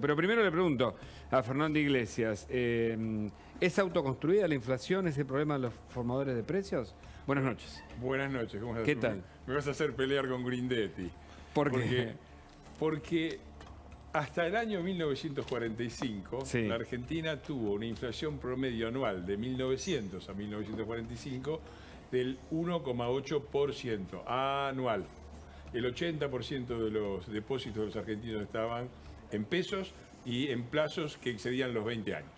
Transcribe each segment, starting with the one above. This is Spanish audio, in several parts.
Pero primero le pregunto a Fernando Iglesias, ¿es autoconstruida la inflación? ¿Es el problema de los formadores de precios? Buenas noches. Buenas noches, ¿cómo estás? ¿Qué tal? Me vas a hacer pelear con Grindetti. ¿Por qué? Porque hasta el año 1945 Sí. la Argentina tuvo una inflación promedio anual de 1900 a 1945 del 1,8% anual. El 80% de los depósitos de los argentinos estaban en pesos y en plazos que excedían los 20 años.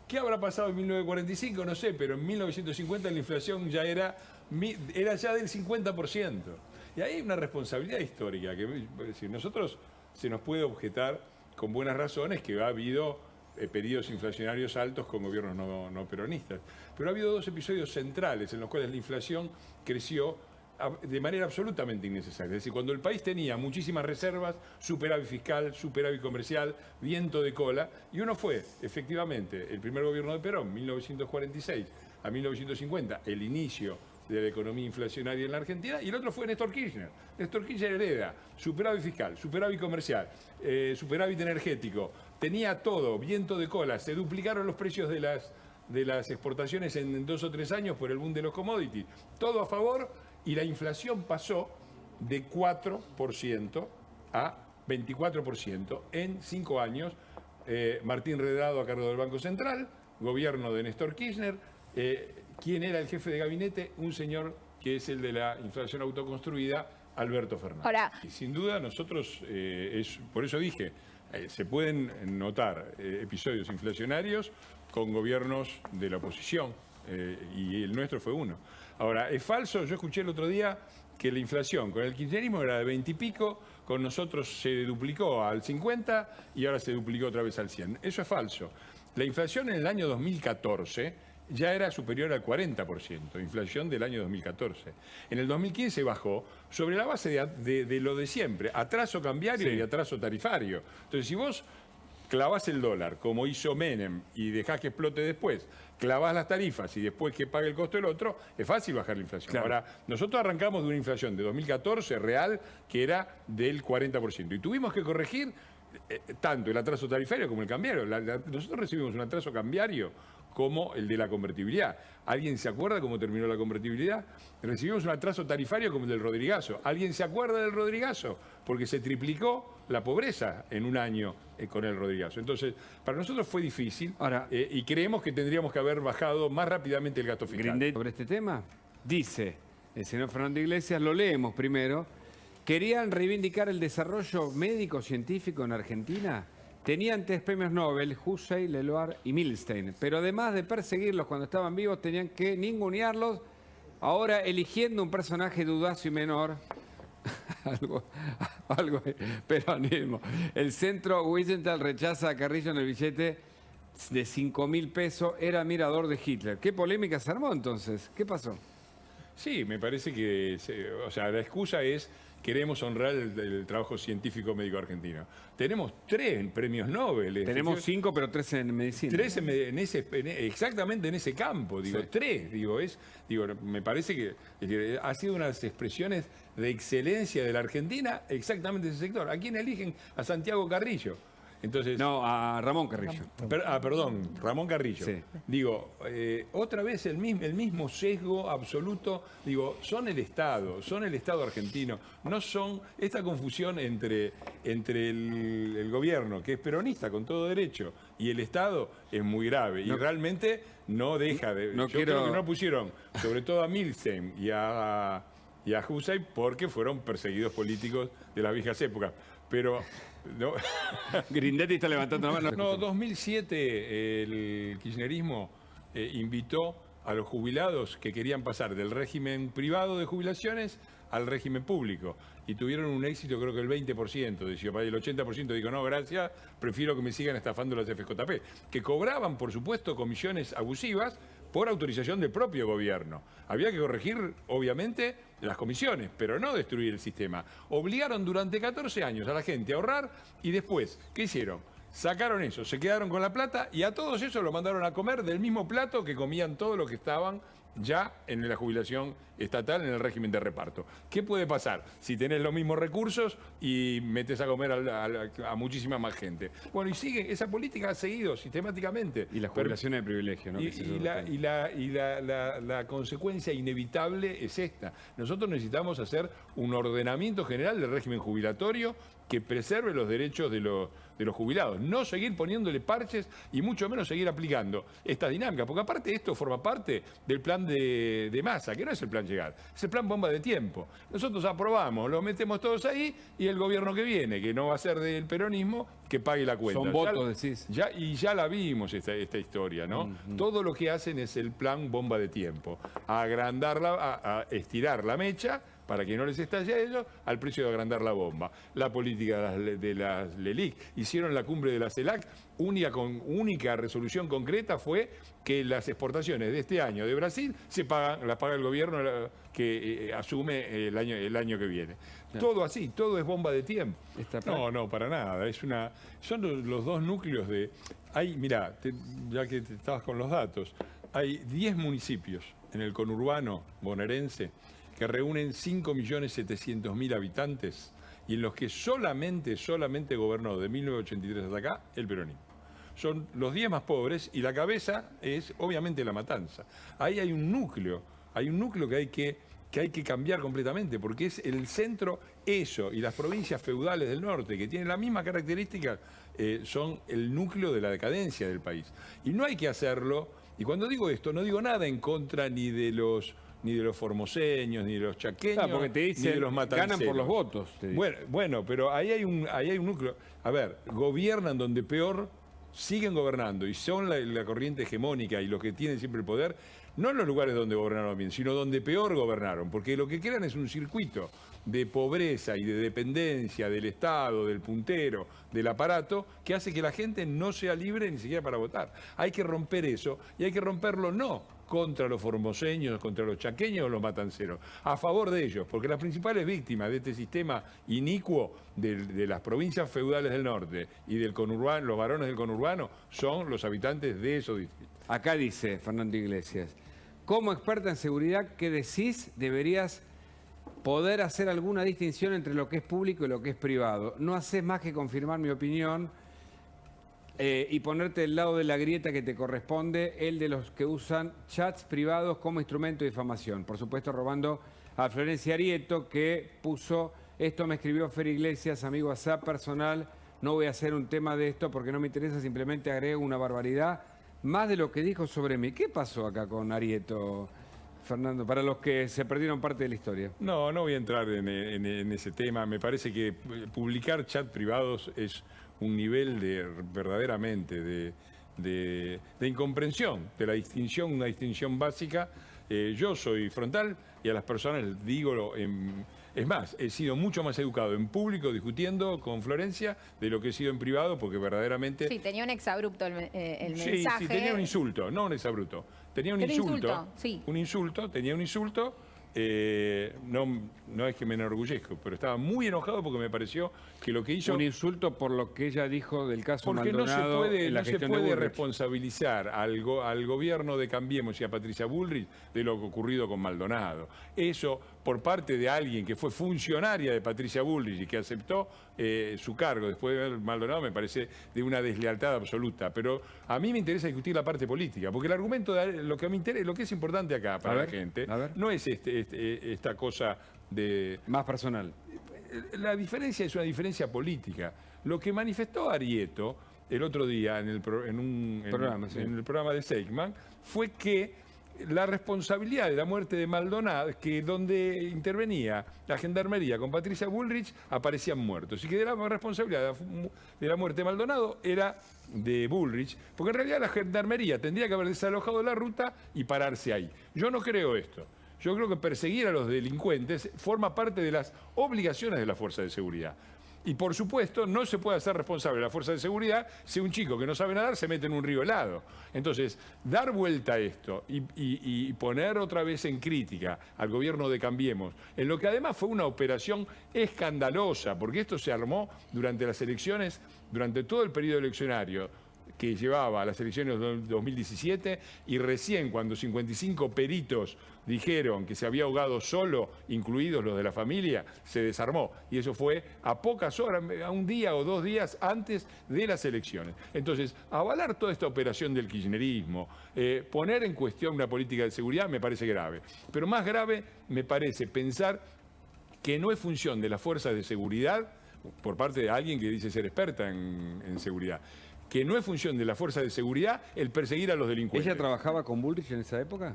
¿Qué habrá pasado en 1945? No sé, pero en 1950 la inflación ya era ya del 50%. Y ahí hay una responsabilidad histórica, que es decir, nosotros se nos puede objetar con buenas razones que ha habido periodos inflacionarios altos con gobiernos no peronistas. Pero ha habido dos episodios centrales en los cuales la inflación creció de manera absolutamente innecesaria. Es decir, cuando el país tenía muchísimas reservas, superávit fiscal, superávit comercial, viento de cola, y uno fue, efectivamente, el primer gobierno de Perón, 1946 a 1950, el inicio de la economía inflacionaria en la Argentina, y el otro fue Néstor Kirchner. Néstor Kirchner hereda superávit fiscal, superávit comercial, superávit energético, tenía todo, viento de cola, se duplicaron los precios de las exportaciones en 2 o 3 años por el boom de los commodities, todo a favor, y la inflación pasó de 4% a 24% en 5 años. Martín Redrado a cargo del Banco Central, gobierno de Néstor Kirchner. ¿Quién era el jefe de gabinete? Un señor que es el de la inflación autoconstruida, Alberto Fernández. Ahora, y sin duda nosotros, por eso dije, se pueden notar episodios inflacionarios con gobiernos de la oposición, y el nuestro fue uno. Ahora, es falso, yo escuché el otro día que la inflación con el kirchnerismo era de 20 y pico, con nosotros se duplicó al 50 y ahora se duplicó otra vez al 100. Eso es falso. La inflación en el año 2014 ya era superior al 40%, inflación del año 2014. En el 2015 bajó sobre la base de lo de siempre, atraso cambiario y atraso tarifario. Entonces, si vos clavás el dólar, como hizo Menem, y dejás que explote después, clavás las tarifas y después que pague el costo del otro, es fácil bajar la inflación. Claro. Ahora, nosotros arrancamos de una inflación de 2014 real que era del 40%. Y tuvimos que corregir tanto el atraso tarifario como el cambiario. Nosotros recibimos un atraso cambiario como el de la convertibilidad. ¿Alguien se acuerda cómo terminó la convertibilidad? Recibimos un atraso tarifario como el del Rodrigazo. ¿Alguien se acuerda del Rodrigazo? Porque se triplicó la pobreza en un año con el Rodrigazo. Entonces, para nosotros fue difícil. Ahora, y creemos que tendríamos que haber bajado más rápidamente el gasto fiscal. Grindetti, sobre este tema, dice el señor Fernando Iglesias, lo leemos primero, querían reivindicar el desarrollo médico-científico en Argentina. Tenían 3 premios Nobel, Hussey, Leloir y Milstein, pero además de perseguirlos cuando estaban vivos, tenían que ningunearlos, ahora eligiendo un personaje dudoso y menor, algo peronismo. El centro Wiesenthal rechaza a Carrillo en el billete de 5.000 pesos, era admirador de Hitler. ¿Qué polémica se armó entonces? ¿Qué pasó? Sí, me parece que, la excusa es queremos honrar el trabajo científico médico argentino. Tenemos 3 premios Nobel. Tenemos 5, pero 3 en medicina. 3 exactamente en ese campo, digo, Sí. 3, me parece que ha sido unas expresiones de excelencia de la Argentina exactamente ese sector. ¿A quién eligen? A Santiago Carrillo. Entonces, No, a Ramón Carrillo. perdón, Ramón Carrillo. Sí. Digo, otra vez el mismo sesgo absoluto. Digo, son el Estado argentino. No son esta confusión entre el gobierno, que es peronista con todo derecho, y el Estado es muy grave. Y realmente no deja de... Yo creo que no pusieron, sobre todo a Milstein y a Hussey, porque fueron perseguidos políticos de las viejas épocas. Pero... No. Grindetti está levantando la mano. No, 2007 el kirchnerismo invitó a los jubilados que querían pasar del régimen privado de jubilaciones al régimen público. Y tuvieron un éxito, creo que el 20%. El 80% dijo, no, gracias, prefiero que me sigan estafando las FJP. Que cobraban, por supuesto, comisiones abusivas por autorización del propio gobierno. Había que corregir, obviamente, las comisiones, pero no destruir el sistema. Obligaron durante 14 años a la gente a ahorrar y después, ¿qué hicieron? Sacaron eso, se quedaron con la plata y a todos esos lo mandaron a comer del mismo plato que comían todos los que estaban ya en la jubilación estatal, en el régimen de reparto. ¿Qué puede pasar si tenés los mismos recursos y metes a comer a muchísima más gente? Bueno, y sigue, esa política ha seguido sistemáticamente. Y la jubilación de privilegio, ¿no? La consecuencia inevitable es esta. Nosotros necesitamos hacer un ordenamiento general del régimen jubilatorio que preserve los derechos de los jubilados. No seguir poniéndole parches y mucho menos seguir aplicando esta dinámica. Porque aparte esto forma parte del plan de Massa, que no es el plan llegar, es el plan bomba de tiempo. Nosotros aprobamos, lo metemos todos ahí y el gobierno que viene, que no va a ser del peronismo, que pague la cuenta. Son votos, decís. Y ya la vimos esta historia, ¿no? Todo lo que hacen es el plan bomba de tiempo. A estirar la mecha para que no les estalle a ellos, al precio de agrandar la bomba. La política de las LELIC. Hicieron la cumbre de la CELAC, única resolución concreta fue que las exportaciones de este año de Brasil las paga el gobierno que asume el año que viene. Claro. Todo así, todo es bomba de tiempo. No, para nada. Son los dos núcleos de... Mirá, ya que estabas con los datos, hay 10 municipios en el conurbano bonaerense que reúnen 5.700.000 habitantes y en los que solamente gobernó de 1983 hasta acá el peronismo. Son los 10 más pobres y la cabeza es obviamente La Matanza. Ahí hay un núcleo que hay que cambiar completamente, porque es el centro, eso, y las provincias feudales del norte, que tienen la misma característica, son el núcleo de la decadencia del país. Y no hay que hacerlo, y cuando digo esto, no digo nada en contra ni de los formoseños, ni de los chaqueños, porque te dicen, ni de los matanceros. Ganan por los votos. Bueno, pero ahí hay un núcleo. A ver, gobiernan donde peor, siguen gobernando y son la corriente hegemónica y los que tienen siempre el poder, no en los lugares donde gobernaron bien, sino donde peor gobernaron, porque lo que crean es un circuito de pobreza y de dependencia del Estado, del puntero, del aparato, que hace que la gente no sea libre ni siquiera para votar. Hay que romper eso y hay que romperlo no contra los formoseños, contra los chaqueños o los matanceros, a favor de ellos, porque las principales víctimas de este sistema inicuo de las provincias feudales del norte y del conurbano, los varones del conurbano, son los habitantes de esos distritos. Acá dice Fernando Iglesias, como experta en seguridad, ¿qué decís? Deberías poder hacer alguna distinción entre lo que es público y lo que es privado. No haces más que confirmar mi opinión y ponerte del lado de la grieta que te corresponde, el de los que usan chats privados como instrumento de difamación. Por supuesto, robando a Florencia Arieto, que puso, esto me escribió Fer Iglesias, amigo WhatsApp personal, no voy a hacer un tema de esto porque no me interesa, simplemente agrego una barbaridad, más de lo que dijo sobre mí. ¿Qué pasó acá con Arieto, Fernando, para los que se perdieron parte de la historia? No voy a entrar en ese tema. Me parece que publicar chats privados es un nivel verdaderamente de incomprensión de la distinción, una distinción básica. Yo soy frontal y a las personas les digo, es más, he sido mucho más educado en público discutiendo con Florencia de lo que he sido en privado, porque verdaderamente... Sí, tenía un exabrupto el mensaje. Sí, tenía un insulto, no un exabrupto. Tenía un insulto. Sí. Tenía un insulto. No es que me enorgullezco, pero estaba muy enojado porque me pareció que lo que hizo... Un insulto por lo que ella dijo del caso porque Maldonado. Porque no se puede responsabilizar al gobierno de Cambiemos y a Patricia Bullrich de lo ocurrido con Maldonado. Eso, por parte de alguien que fue funcionaria de Patricia Bullrich y que aceptó su cargo después de ver Maldonado, me parece de una deslealtad absoluta. Pero a mí me interesa discutir la parte política, porque el argumento de lo que es importante acá para la gente no es esta cosa de... Más personal. La diferencia es una diferencia política. Lo que manifestó Arieto el otro día en el programa de Seigman fue que la responsabilidad de la muerte de Maldonado, que donde intervenía la gendarmería con Patricia Bullrich, aparecían muertos. Y que la responsabilidad de la muerte de Maldonado era de Bullrich, porque en realidad la gendarmería tendría que haber desalojado la ruta y pararse ahí. Yo no creo esto. Yo creo que perseguir a los delincuentes forma parte de las obligaciones de la fuerza de seguridad. Y por supuesto, no se puede hacer responsable de la fuerza de seguridad si un chico que no sabe nadar se mete en un río helado. Entonces, dar vuelta a esto y poner otra vez en crítica al gobierno de Cambiemos, en lo que además fue una operación escandalosa, porque esto se armó durante las elecciones, durante todo el periodo eleccionario, que llevaba a las elecciones de 2017 y recién cuando 55 peritos dijeron que se había ahogado solo, incluidos los de la familia, se desarmó. Y eso fue a pocas horas, a un día o 2 días antes de las elecciones. Entonces, avalar toda esta operación del kirchnerismo, poner en cuestión una política de seguridad me parece grave. Pero más grave me parece pensar que no es función de las fuerzas de seguridad, por parte de alguien que dice ser experta en seguridad, que no es función de la fuerza de seguridad el perseguir a los delincuentes. ¿Ella trabajaba con Bullrich en esa época?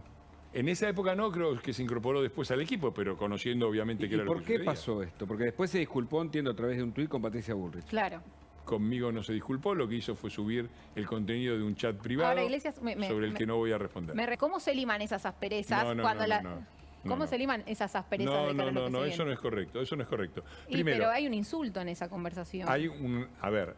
En esa época no, creo que se incorporó después al equipo, pero conociendo obviamente que ¿Y era lo por que qué sucedía. pasó esto? Porque después se disculpó, entiendo, a través de un tuit con Patricia Bullrich. Claro. Conmigo no se disculpó, lo que hizo fue subir el contenido de un chat privado Ahora, Iglesias, sobre el que no voy a responder. ¿Cómo se liman esas asperezas? No, no, cuando no, no, no. ¿Cómo se liman esas asperezas de cara a lo que se viene? eso no es correcto, eso no es correcto. Pero hay un insulto en esa conversación. A ver,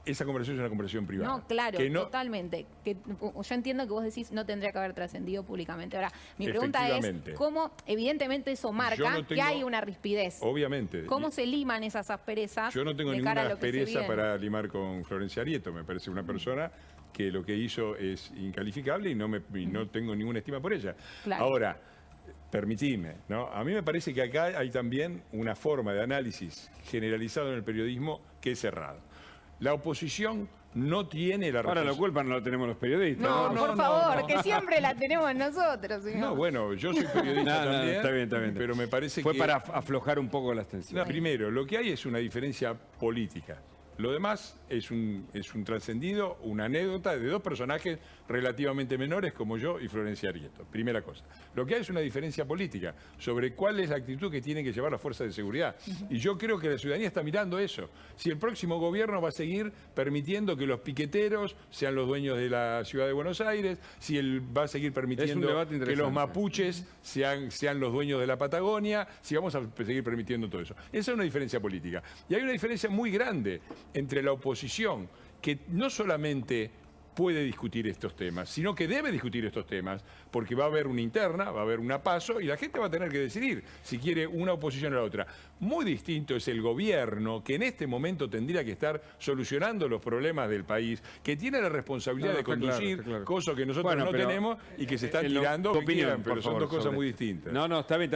esa conversación es una conversación privada. No, claro, Que no- totalmente. Yo entiendo que vos decís no tendría que haber trascendido públicamente. Ahora, mi pregunta es Efectivamente. cómo, evidentemente eso marca Yo no que tengo- hay una rispidez. Obviamente. ¿Cómo se liman esas asperezas? Yo no tengo de ninguna cara a lo que se aspereza viene? para limar con Florencia Arieto. Me parece una persona que lo que hizo es incalificable y no tengo ninguna estima por ella. Claro. Ahora, permitime, ¿no? A mí me parece que acá hay también una forma de análisis generalizado en el periodismo que es cerrado. La oposición no tiene la Ahora la responsabilidad. culpa no la tenemos los periodistas. No, No, por no, favor, no. que siempre la tenemos nosotros. ¿sí? No, bueno, yo soy periodista No, también, está bien. pero me parece Fue que... para aflojar un poco las No, tensiones. primero, lo que hay es una diferencia política. Lo demás es un trascendido, una anécdota de 2 personajes relativamente menores como yo y Florencia Arieto. Primera cosa. Lo que hay es una diferencia política sobre cuál es la actitud que tienen que llevar las fuerzas de seguridad. Y yo creo que la ciudadanía está mirando eso. Si el próximo gobierno va a seguir permitiendo que los piqueteros sean los dueños de la ciudad de Buenos Aires, si él va a seguir permitiendo debate que interesante. los mapuches sean los dueños de la Patagonia, si vamos a seguir permitiendo todo eso. Esa es una diferencia política. Y hay una diferencia muy grande entre la oposición, que no solamente puede discutir estos temas, sino que debe discutir estos temas, porque va a haber una interna, va a haber una PASO, y la gente va a tener que decidir si quiere una oposición o la otra. Muy distinto es el gobierno, que en este momento tendría que estar solucionando los problemas del país, que tiene la responsabilidad de está claro, conducir, está claro. cosa que nosotros Bueno, no pero, tenemos y que se están tu tirando, que opinión, quieran, pero por son favor, 2 cosas sobre- muy distintas. No, está bien.